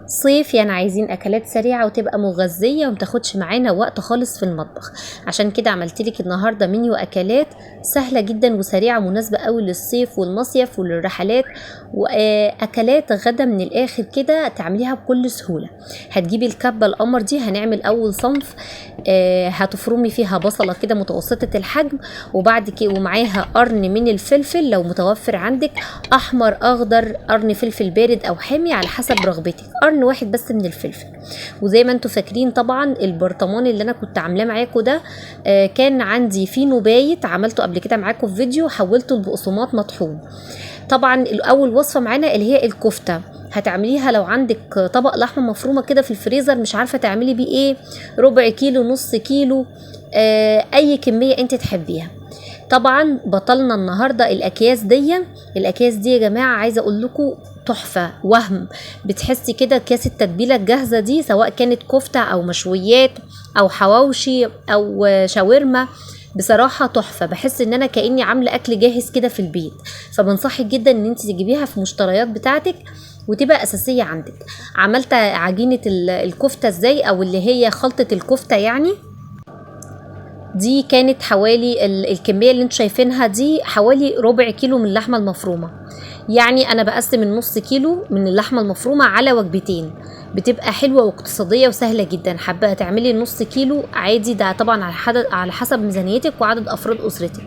صيف يعني عايزين اكلات سريعه وتبقى مغذيه ومتاخدش معانا وقت خالص في المطبخ. عشان كده عملتلك النهارده منيو اكلات سهله جدا وسريعه مناسبه قوي للصيف والمصيف وللرحلات، واكلات غدا من الاخر كده تعمليها بكل سهوله. هتجيبي الكبه القمر دي، هنعمل اول صنف. هتفرمي فيها بصله كده متوسطه الحجم، وبعد كده ومعاها قرن من الفلفل لو متوفر عندك، احمر اخضر، قرن فلفل بارد او حامي على حسب رغبتك، قرن واحد بس من الفلفل. وزي ما انتم فاكرين طبعا البرطمان اللي انا كنت عاملاه معاكم ده كان عندي فيه نبايت، عملته قبل كده معاكم في فيديو، حولته لبقسماط مطحون. طبعا الاول وصفه معانا اللي هي الكفته، هتعمليها لو عندك طبق لحمه مفرومه كده في الفريزر مش عارفه تعملي بيه ايه، ربع كيلو، نص كيلو، اي كميه انت تحبيها. طبعا بطلنا النهارده الاكياس دي يا جماعه، عايزه اقول لكم تحفه، وهم بتحسي كده كاس التتبيله الجاهزه دي، سواء كانت كفته او مشويات او حواوشي او شاورما، بصراحة تحفة، بحس ان انا كأني عاملة اكل جاهز كده في البيت. فبنصحك جدا ان انت تجيبيها في مشتريات بتاعتك وتبقى اساسية عندك. عملت عجينة الكفتة ازاي، او اللي هي خلطة الكفتة يعني. دي كانت حوالي الكمية اللي انتوا شايفينها دي حوالي ربع كيلو من اللحمة المفرومة. يعني انا بقسم النص كيلو من اللحمة المفرومة على وجبتين، بتبقى حلوة واقتصادية وسهلة جدا. حابة تعملي نص كيلو عادي، ده طبعا على حسب ميزانيتك وعدد افراد اسرتك.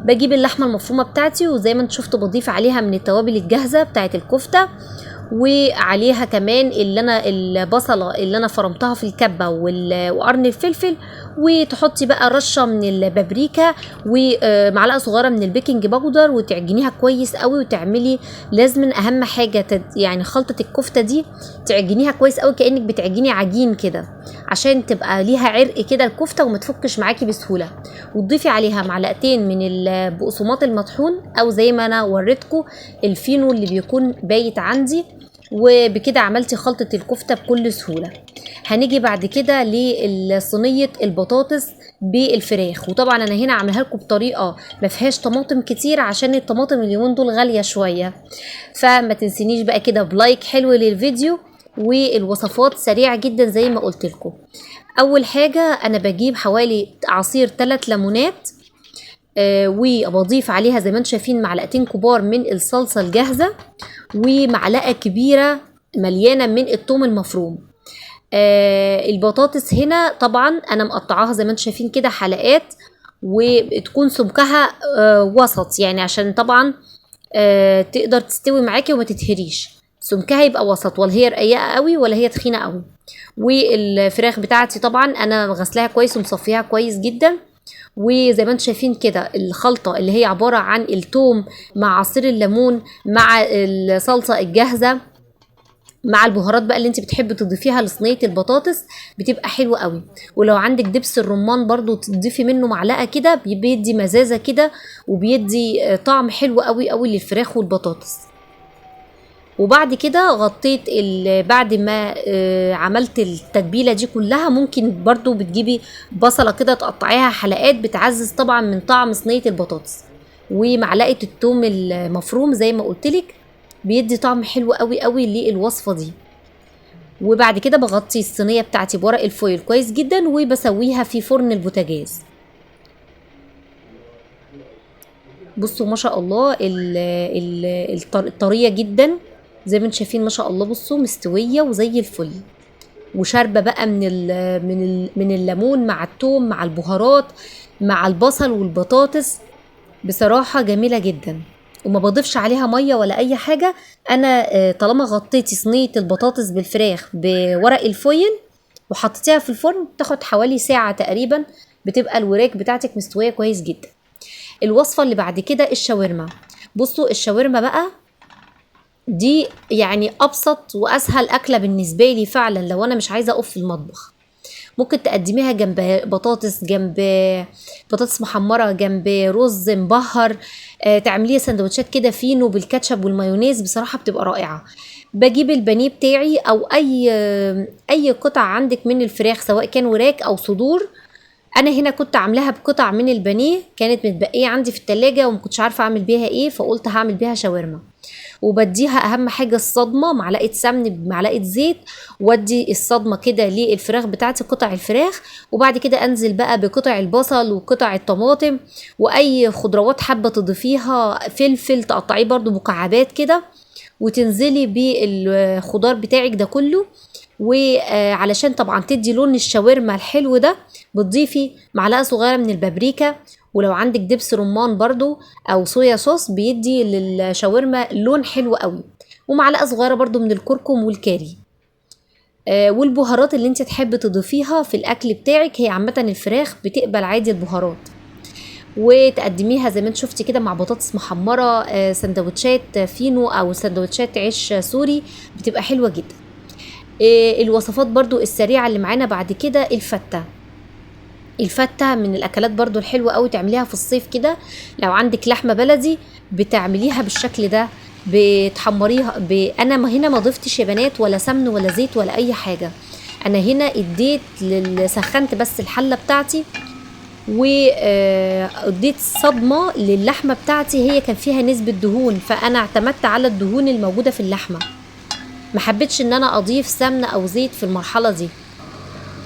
بجيب اللحمة المفرومة بتاعتي، وزي ما انتوا شفتوا بضيف عليها من التوابل الجاهزة بتاعت الكفتة، وعليها كمان البصلة اللي انا فرمتها في الكبة وقرن الفلفل، وتحطي بقى رشة من البابريكا ومعلقة صغيرة من البيكنج باودر، وتعجنيها كويس قوي. وتعملي لازم اهم حاجة يعني خلطة الكفتة دي تعجنيها كويس قوي كأنك بتعجني عجين كده، عشان تبقى ليها عرق كده الكفتة وما تفكش معاكي بسهولة. وتضيفي عليها معلقتين من البقسماط المطحون، او زي ما انا وريتكم الفينو اللي بيكون بايت عندي. وبكده عملتي خلطة الكفتة بكل سهولة. هنيجي بعد كده لصينية البطاطس بالفراخ، وطبعا انا هنا عاملها لكم بطريقة ما فيهاش طماطم كتير عشان الطماطم اليومين دول غالية شوية. فما تنسينيش بقى كده بلايك حلو للفيديو، والوصفات سريعة جدا زي ما قلت لكم. اول حاجة انا بجيب حوالي عصير 3 ليمونات، وبضيف عليها زي ما انتم شايفين معلقتين كبار من الصلصة الجاهزة، ومعلقة كبيرة مليانة من الثوم المفروم. البطاطس هنا طبعا انا مقطعاها زي ما انتم شايفين كده حلقات، وتكون سمكها وسط، يعني عشان طبعا تقدر تستوي معاكي وما تتهريش. سمكها يبقى وسط، ولا هي رقيقة قوي ولا هي تخينة قوي. والفراخ بتاعتي طبعا انا غسلاها كويس ومصفيها كويس جدا. وزي ما انتم شايفين كده الخلطة اللي هي عبارة عن الثوم مع عصير الليمون مع الصلصة الجاهزة مع البهارات بقى اللي انت بتحبي تضيفيها لصينيه البطاطس، بتبقى حلوه قوي. ولو عندك دبس الرمان برضو تضيفي منه معلقه كده، بيدي مزازه كده وبيدي طعم حلو قوي قوي للفراخ والبطاطس. وبعد كده غطيت بعد ما عملت التتبيله دي كلها، ممكن برضو بتجيبي بصله كده تقطعيها حلقات، بتعزز طبعا من طعم صينيه البطاطس. ومعلقه الثوم المفروم زي ما قلتلك بيدي طعم حلو قوي قوي للوصفه دي. وبعد كده بغطي الصينيه بتاعتي بورق الفويل كويس جدا، وبسويها في فرن البوتاجاز. بصوا ما شاء الله الطريه جدا زي ما انتم شايفين، ما شاء الله. بصوا مستويه وزي الفل، وشاربه بقى من الليمون مع الثوم مع البهارات مع البصل والبطاطس، بصراحه جميله جدا. وما بضيفش عليها ميه ولا اي حاجه. انا طالما غطيتي صينيه البطاطس بالفراخ بورق الفويل وحطيتيها في الفرن، تاخد حوالي ساعه تقريبا، بتبقى الوراك بتاعتك مستويه كويس جدا. الوصفه اللي بعد كده الشاورما. بصوا الشاورما بقى دي يعني ابسط واسهل اكله بالنسبه لي فعلا، لو انا مش عايزه اقف في المطبخ. ممكن تقدميها جنب بطاطس، جنب بطاطس محمره، جنب رز مبهر، تعمليه سندوتشات كده فينو بالكاتشب والمايونيز، بصراحه بتبقى رائعه. بجيب البانيه بتاعي او اي قطع عندك من الفراخ، سواء كان وراك او صدور. انا هنا كنت عاملاها بقطع من البانيه كانت متبقيه عندي في التلاجة وما كنتش عارفه اعمل بيها ايه، فقلت هعمل بيها شاورما. وبديها اهم حاجه الصدمه، معلقه سمن بمعلقه زيت، وادي الصدمه كده للفراخ بتاعتي، قطع الفراخ. وبعد كده انزل بقى بقطع البصل وقطع الطماطم واي خضروات حابه تضيفيها، فلفل تقطعيه برضو مكعبات كده، وتنزلي بالخضار بتاعك ده كله. وعلشان طبعا تدي لون الشاورما الحلو ده، بتضيفي معلقه صغيره من البابريكا، ولو عندك دبس رمان برضو او صويا صوص بيدي للشاورما لون حلو قوي، ومعلقه صغيره برضو من الكركم والكاري. والبهارات اللي انت تحبي تضيفيها في الاكل بتاعك، هي عامه الفراخ بتقبل عادي البهارات. وتقدميها زي ما انت شفتي كده مع بطاطس محمره، سندوتشات فينو او سندوتشات عيش سوري، بتبقى حلوه جدا. الوصفات برضو السريعه اللي معانا بعد كده، الفتة من الاكلات برضو الحلوة قوي، تعمليها في الصيف كده. لو عندك لحمة بلدي بتعمليها بالشكل ده، بتحمريها انا هنا ما ضفتش يا بنات ولا سمن ولا زيت ولا اي حاجة. انا هنا اديت سخنت بس الحلة بتاعتي، واديت صدمة للحمة بتاعتي، هي كان فيها نسبة دهون، فانا اعتمدت على الدهون الموجودة في اللحمة، ما حبيتش ان انا اضيف سمنة او زيت في المرحلة دي.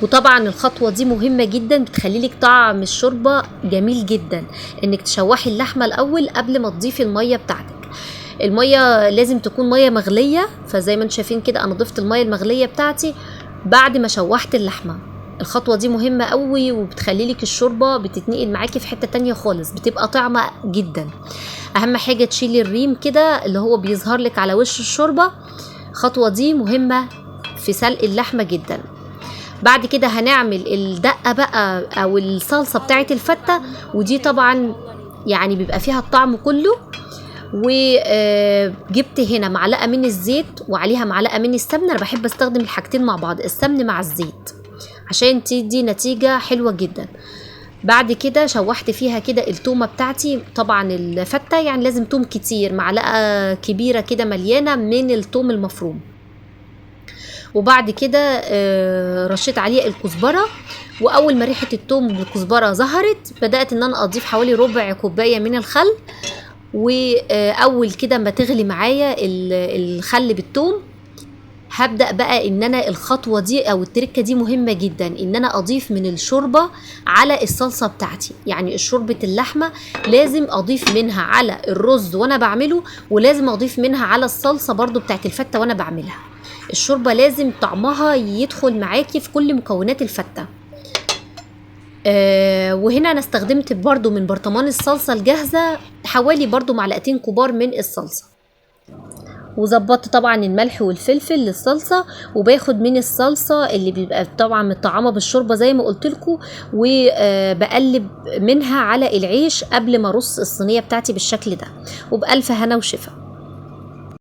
وطبعا الخطوة دي مهمة جدا، بتخليلك طعم الشوربة جميل جدا، انك تشوحي اللحمة الاول قبل ما تضيفي المية بتاعتك. المية لازم تكون مية مغلية، فزي ما انتم شايفين كده انا ضفت المية المغلية بتاعتي بعد ما شوحت اللحمة. الخطوة دي مهمة قوي، وبتخليلك الشوربة بتتنقل معاكي في حتة تانية خالص، بتبقى طعمة جدا. اهم حاجة تشيلي الريم كده اللي هو بيظهر لك على وش الشوربة، الخطوة دي مهمة في سلق اللحمة جدا. بعد كده هنعمل الدقة بقى او الصلصة بتاعت الفتة، ودي طبعا يعني بيبقى فيها الطعم كله. وجبت هنا معلقة من الزيت وعليها معلقة من السمنة، انا بحب استخدم الحاجتين مع بعض، السمن مع الزيت، عشان تدي نتيجة حلوة جدا. بعد كده شوحت فيها كده التومة بتاعتي، طبعا الفتة يعني لازم توم كتير، معلقة كبيرة كده مليانة من التوم المفروم. وبعد كده رشيت عليه الكزبرة، واول ما ريحة التوم بالكزبرة ظهرت بدأت ان انا اضيف حوالي ربع كوباية من الخل. واول كده ما تغلي معايا الخل بالتوم، هبدأ بقى ان انا الخطوة دي او التركة دي مهمة جدا، ان انا اضيف من الشوربة على الصلصة بتاعتي. يعني شوربة اللحمة لازم اضيف منها على الرز وانا بعمله، ولازم اضيف منها على الصلصة برضو بتاعت الفتة وانا بعملها. الشوربة لازم طعمها يدخل معاكي في كل مكونات الفتة. وهنا انا استخدمت برضو من برطمان الصلصة الجاهزة حوالي برضو معلقتين كبار من الصلصة، وظبطت طبعا الملح والفلفل للصلصة، وباخد من الصلصة اللي بيبقى طبعا متطعمة بالشوربة زي ما قلت لكم، وبقلب منها على العيش قبل ما ارص الصينية بتاعتي بالشكل ده. وبألف هنا وشفا.